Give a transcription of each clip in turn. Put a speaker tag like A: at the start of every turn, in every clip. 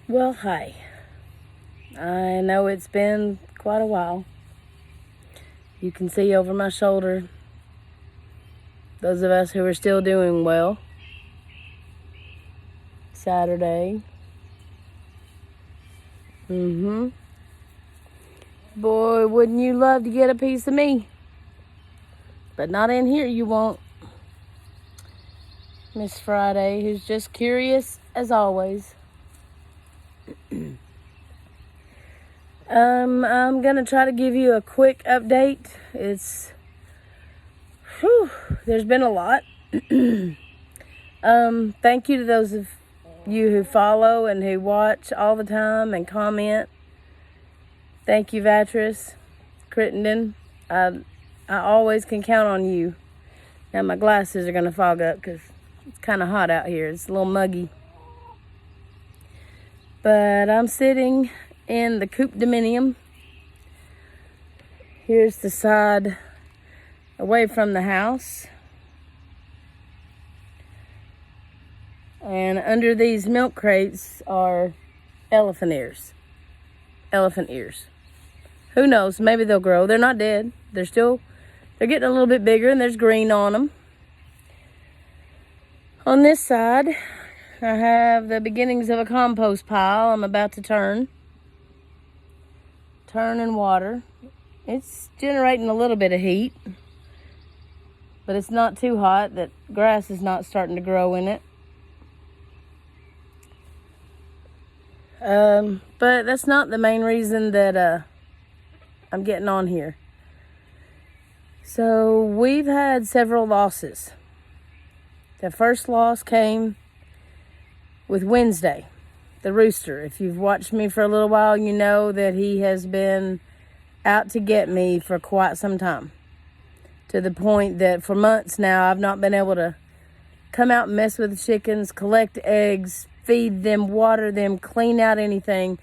A: Well, hi. I know it's been quite a while. You can see over my shoulder those of us who are still doing well. Saturday. Boy, wouldn't you love to get a piece of me? But not in here, you won't. Miss Friday, who's just curious as always. I'm gonna try to give you a quick update. There's been a lot. Thank you to those of you who follow and who watch all the time and comment. Thank you, Vatris, Crittenden. I always can count on you. Now my glasses are gonna fog up because it's kind of hot out here. It's a little muggy. But I'm sitting in the coop dominium. Here's the side away from the house. And under these milk crates are elephant ears. Elephant ears. Who knows? Maybe they'll grow. They're not dead. They're getting a little bit bigger and there's green on them. On this side, I have the beginnings of a compost pile I'm about to turn and water. It's generating a little bit of heat, but it's not too hot that grass is not starting to grow in it. But that's not the main reason that I'm getting on here. So we've had several losses. The first loss came with Wednesday, the rooster. If you've watched me for a little while, you know that he has been out to get me for quite some time. To the point that for months now, I've not been able to come out and mess with the chickens, collect eggs, feed them, water them, clean out anything.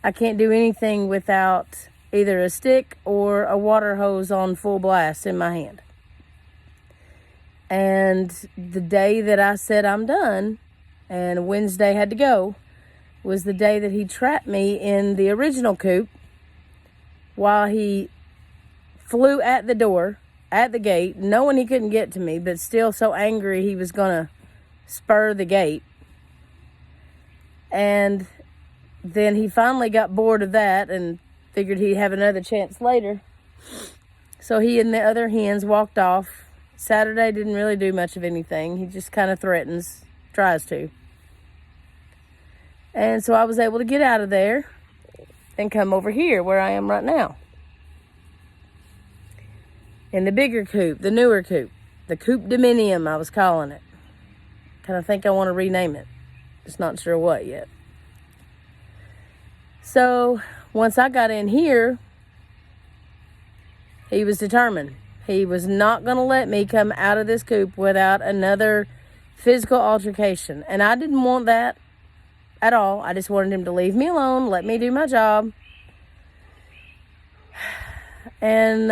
A: I can't do anything without either a stick or a water hose on full blast in my hand. And the day that I said I'm done, and Wednesday had to go, was the day that he trapped me in the original coop while he flew at the door, at the gate, knowing he couldn't get to me, but still so angry he was going to spur the gate. And then he finally got bored of that and figured he'd have another chance later. So he and the other hens walked off. Saturday didn't really do much of anything. He just kind of tries to. And so I was able to get out of there and come over here where I am right now. In the bigger coop, the newer coop, the coop dominium, I was calling it. Kind of think I want to rename it. Just not sure what yet. So once I got in here, he was determined. He was not going to let me come out of this coop without another physical altercation. And I didn't want that at all. I just wanted him to leave me alone, let me do my job. And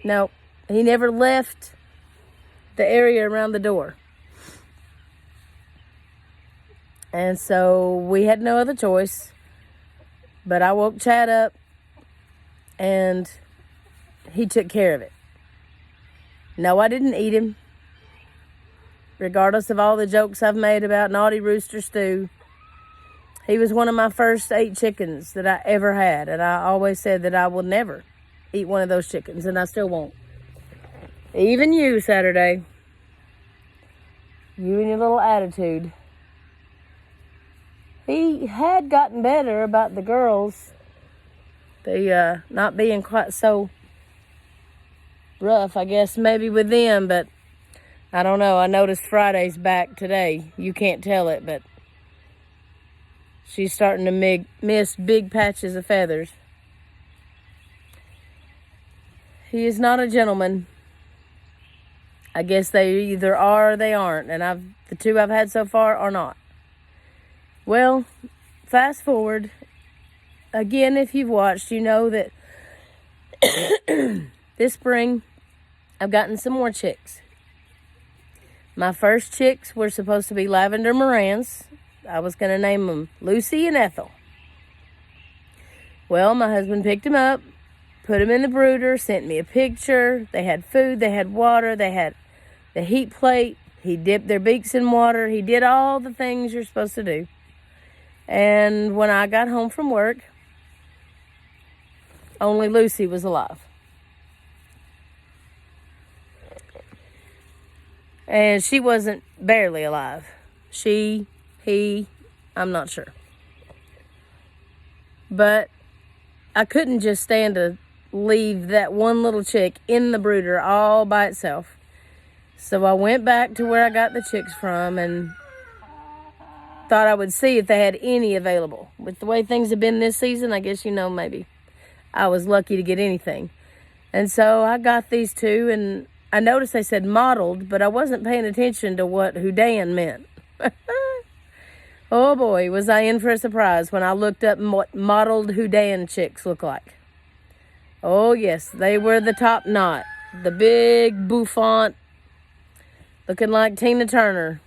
A: no, he never left the area around the door. And so we had no other choice. But I woke Chad up and he took care of it. No, I didn't eat him. Regardless of all the jokes I've made about naughty rooster stew, he was one of my first 8 chickens that I ever had. And I always said that I will never eat one of those chickens, and I still won't. Even you, Saturday. You and your little attitude. He had gotten better about the girls. They not being quite so rough, I guess, maybe with them, but I don't know. I noticed Friday's back today. You can't tell it, but she's starting to miss big patches of feathers. He is not a gentleman. I guess they either are or they aren't, and the 2 I've had so far are not. Well, fast forward. Again, if you've watched, you know that this spring I've gotten some more chicks. My first chicks were supposed to be lavender Morans. I was going to name them Lucy and Ethel. Well, my husband picked them up, put them in the brooder, sent me a picture. They had food, they had water, they had the heat plate. He dipped their beaks in water. He did all the things you're supposed to do. And when I got home from work, only Lucy was alive. And she wasn't barely alive. I'm not sure. But I couldn't just stand to leave that one little chick in the brooder all by itself. So I went back to where I got the chicks from and thought I would see if they had any available. With the way things have been this season, I guess, maybe I was lucky to get anything. And so I got these two, and I noticed they said mottled, but I wasn't paying attention to what Houdan meant. Oh boy, was I in for a surprise when I looked up what mottled Houdan chicks look like. Oh yes, they were the top knot. The big bouffant, looking like Tina Turner.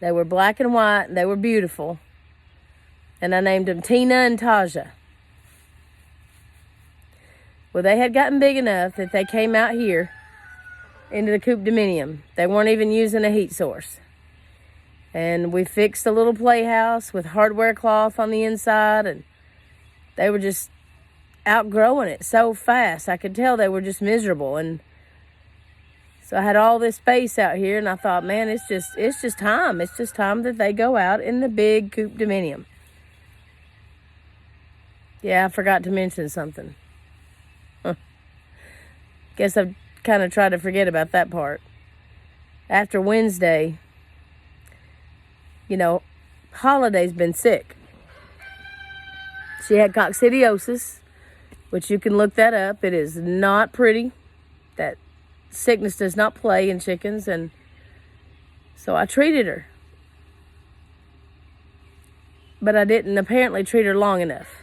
A: They were black and white, and they were beautiful. And I named them Tina and Taja. Well, they had gotten big enough that they came out here into the coop dominium. They weren't even using a heat source. And we fixed a little playhouse with hardware cloth on the inside, and they were just outgrowing it so fast. I could tell they were just miserable. And so I had all this space out here, and I thought, man, it's just time. It's just time that they go out in the big coop dominium. Yeah, I forgot to mention something. Guess I've kind of tried to forget about that part. After Wednesday, Holiday's been sick. She had coccidiosis, which you can look that up. It is not pretty. That sickness does not play in chickens, and so I treated her. But I didn't apparently treat her long enough.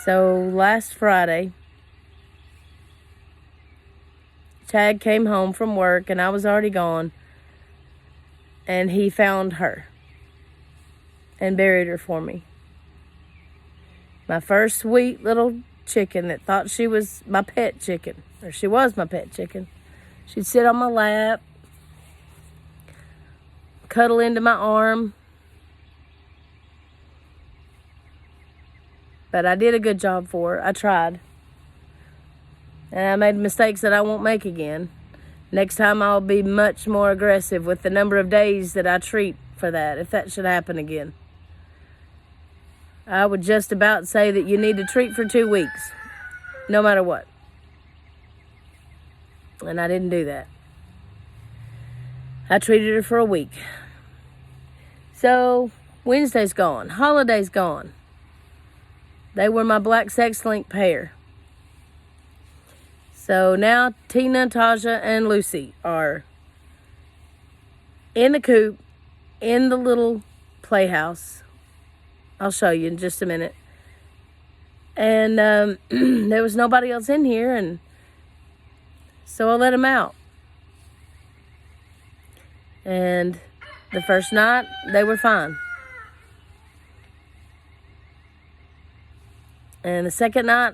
A: So last Friday, Chad came home from work, and I was already gone, and he found her and buried her for me. My first sweet little chicken that thought she was my pet chicken, or she was my pet chicken. She'd sit on my lap, cuddle into my arm. But I did a good job for her. I tried. And I made mistakes that I won't make again. Next time I'll be much more aggressive with the number of days that I treat for that, if that should happen again. I would just about say that you need to treat for 2 weeks, no matter what. And I didn't do that. I treated her for a week. So, Wednesday's gone. Holiday's gone. They were my black sex link pair. So now Tina, Taja, and Lucy are in the coop, in the little playhouse. I'll show you in just a minute. And there was nobody else in here, and so I let them out. And the first night, they were fine. And the second night,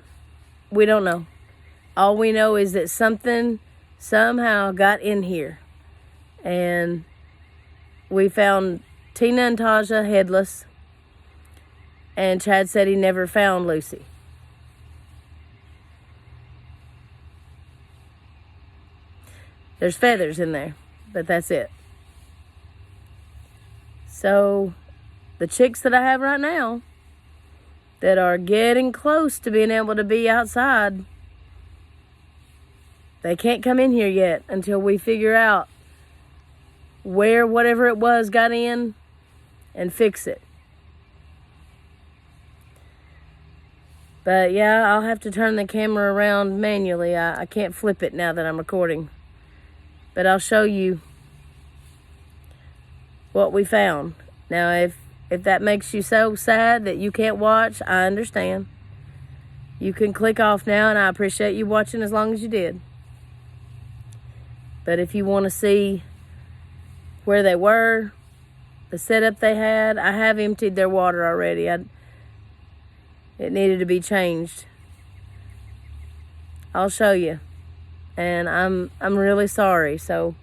A: we don't know. All we know is that something somehow got in here. And we found Tina and Taja headless. And Chad said he never found Lucy. There's feathers in there, but that's it. So, the chicks that I have right now that are getting close to being able to be outside, they can't come in here yet until we figure out where whatever it was got in and fix it. But yeah, I'll have to turn the camera around manually. I can't flip it now that I'm recording. But I'll show you what we found. Now, if that makes you so sad that you can't watch, I understand. You can click off now, and I appreciate you watching as long as you did. But if you want to see where they were, the setup they had. I have emptied their water already. It needed to be changed. I'll show you. And I'm really sorry. So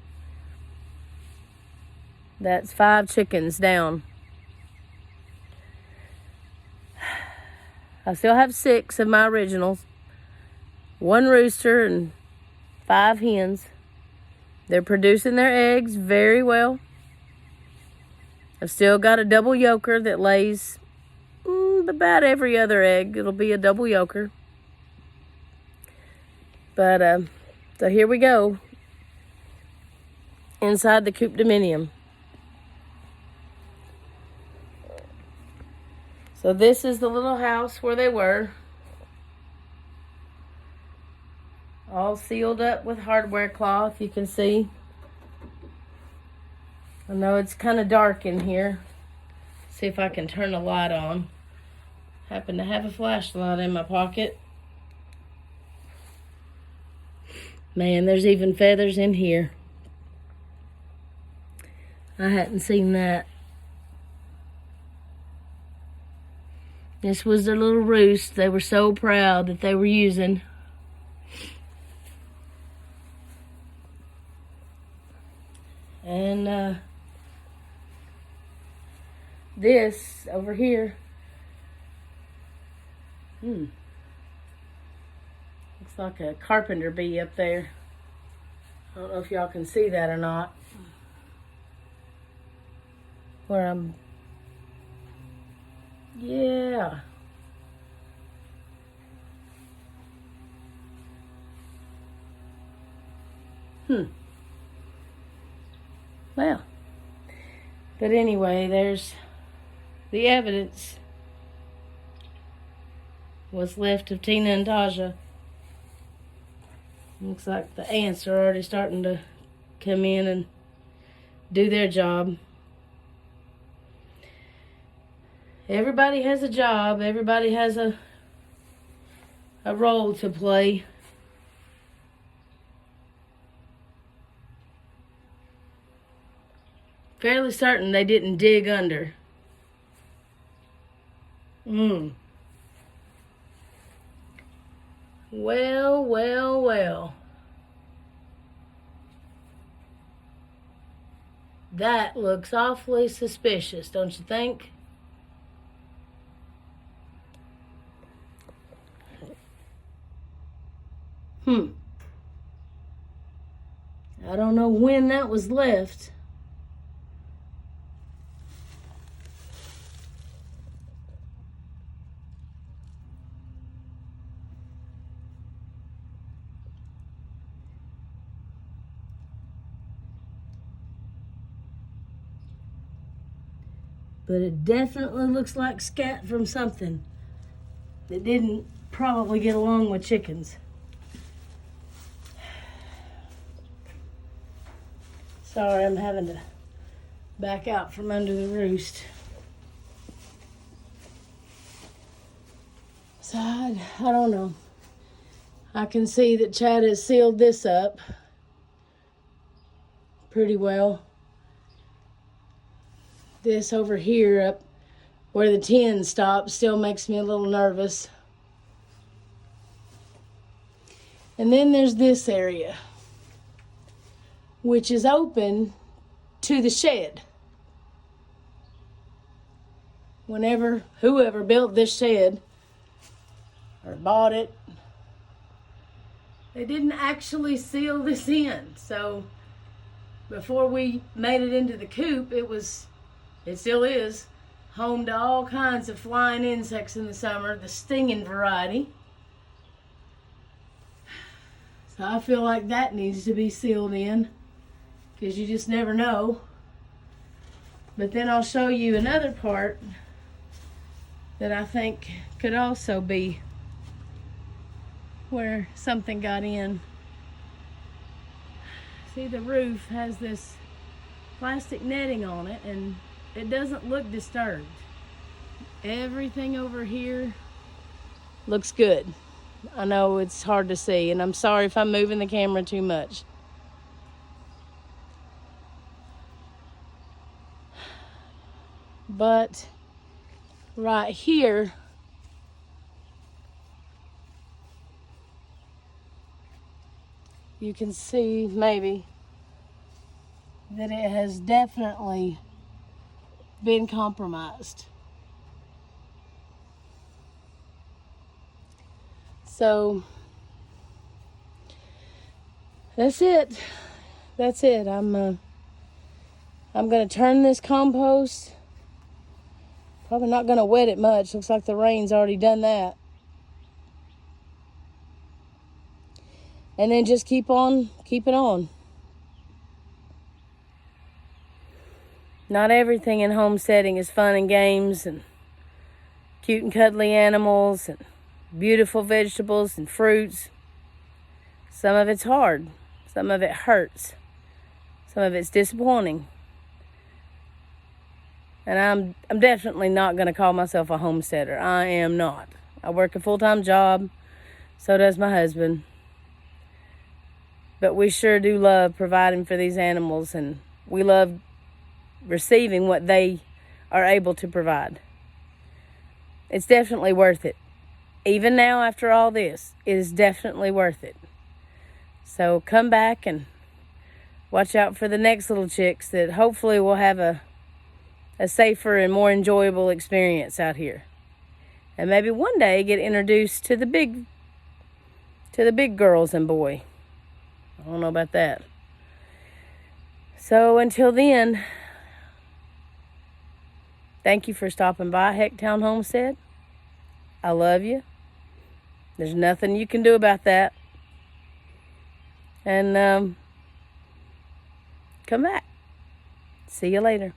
A: that's 5 chickens down. I still have 6 of my originals. 1 rooster and 5 hens. They're producing their eggs very well. I've still got a double yolker that lays about every other egg. It'll be a double yolker. But, so here we go. Inside the coop dominium. So this is the little house where they were. All sealed up with hardware cloth, you can see. I know it's kind of dark in here. See if I can turn the light on. Happen to have a flashlight in my pocket. Man, there's even feathers in here. I hadn't seen that. This was their little roost they were so proud that they were using. And this over here, looks like a carpenter bee up there. I don't know if y'all can see that or not. Where I'm, yeah. Well, but anyway, there's the evidence. What's left of Tina and Taja. Looks like the ants are already starting to come in and do their job. Everybody has a job. Everybody has a role to play. Fairly certain they didn't dig under. Well, well, well. That looks awfully suspicious, don't you think? I don't know when that was left. But it definitely looks like scat from something that didn't probably get along with chickens. Sorry, I'm having to back out from under the roost. So I don't know. I can see that Chad has sealed this up pretty well. This over here up where the tin stops still makes me a little nervous. And then there's this area, which is open to the shed. Whoever built this shed or bought it, they didn't actually seal this in. So before we made it into the coop, it still is home to all kinds of flying insects in the summer, the stinging variety. So I feel like that needs to be sealed in, because you just never know. But then I'll show you another part that I think could also be where something got in. See, the roof has this plastic netting on it, and it doesn't look disturbed. Everything over here looks good. I know it's hard to see, and I'm sorry if I'm moving the camera too much. But right here, you can see maybe that it has definitely been compromised. So that's it. That's it. I'm gonna turn this compost. Probably not gonna wet it much. Looks like the rain's already done that. And then just keep on keeping on. Not everything in homesteading is fun and games and cute and cuddly animals and beautiful vegetables and fruits. Some of it's hard. Some of it hurts. Some of it's disappointing. And I'm definitely not going to call myself a homesteader. I am not. I work a full-time job. So does my husband. But we sure do love providing for these animals, and we love receiving what they are able to provide. It's definitely worth it. Even now, after all this, it is definitely worth it. So come back and watch out for the next little chicks that hopefully will have a safer and more enjoyable experience out here. And maybe one day get introduced to the big girls and boy. I don't know about that. So until then, thank you for stopping by Hecktown Homestead. I love you. There's nothing you can do about that. And come back. See you later.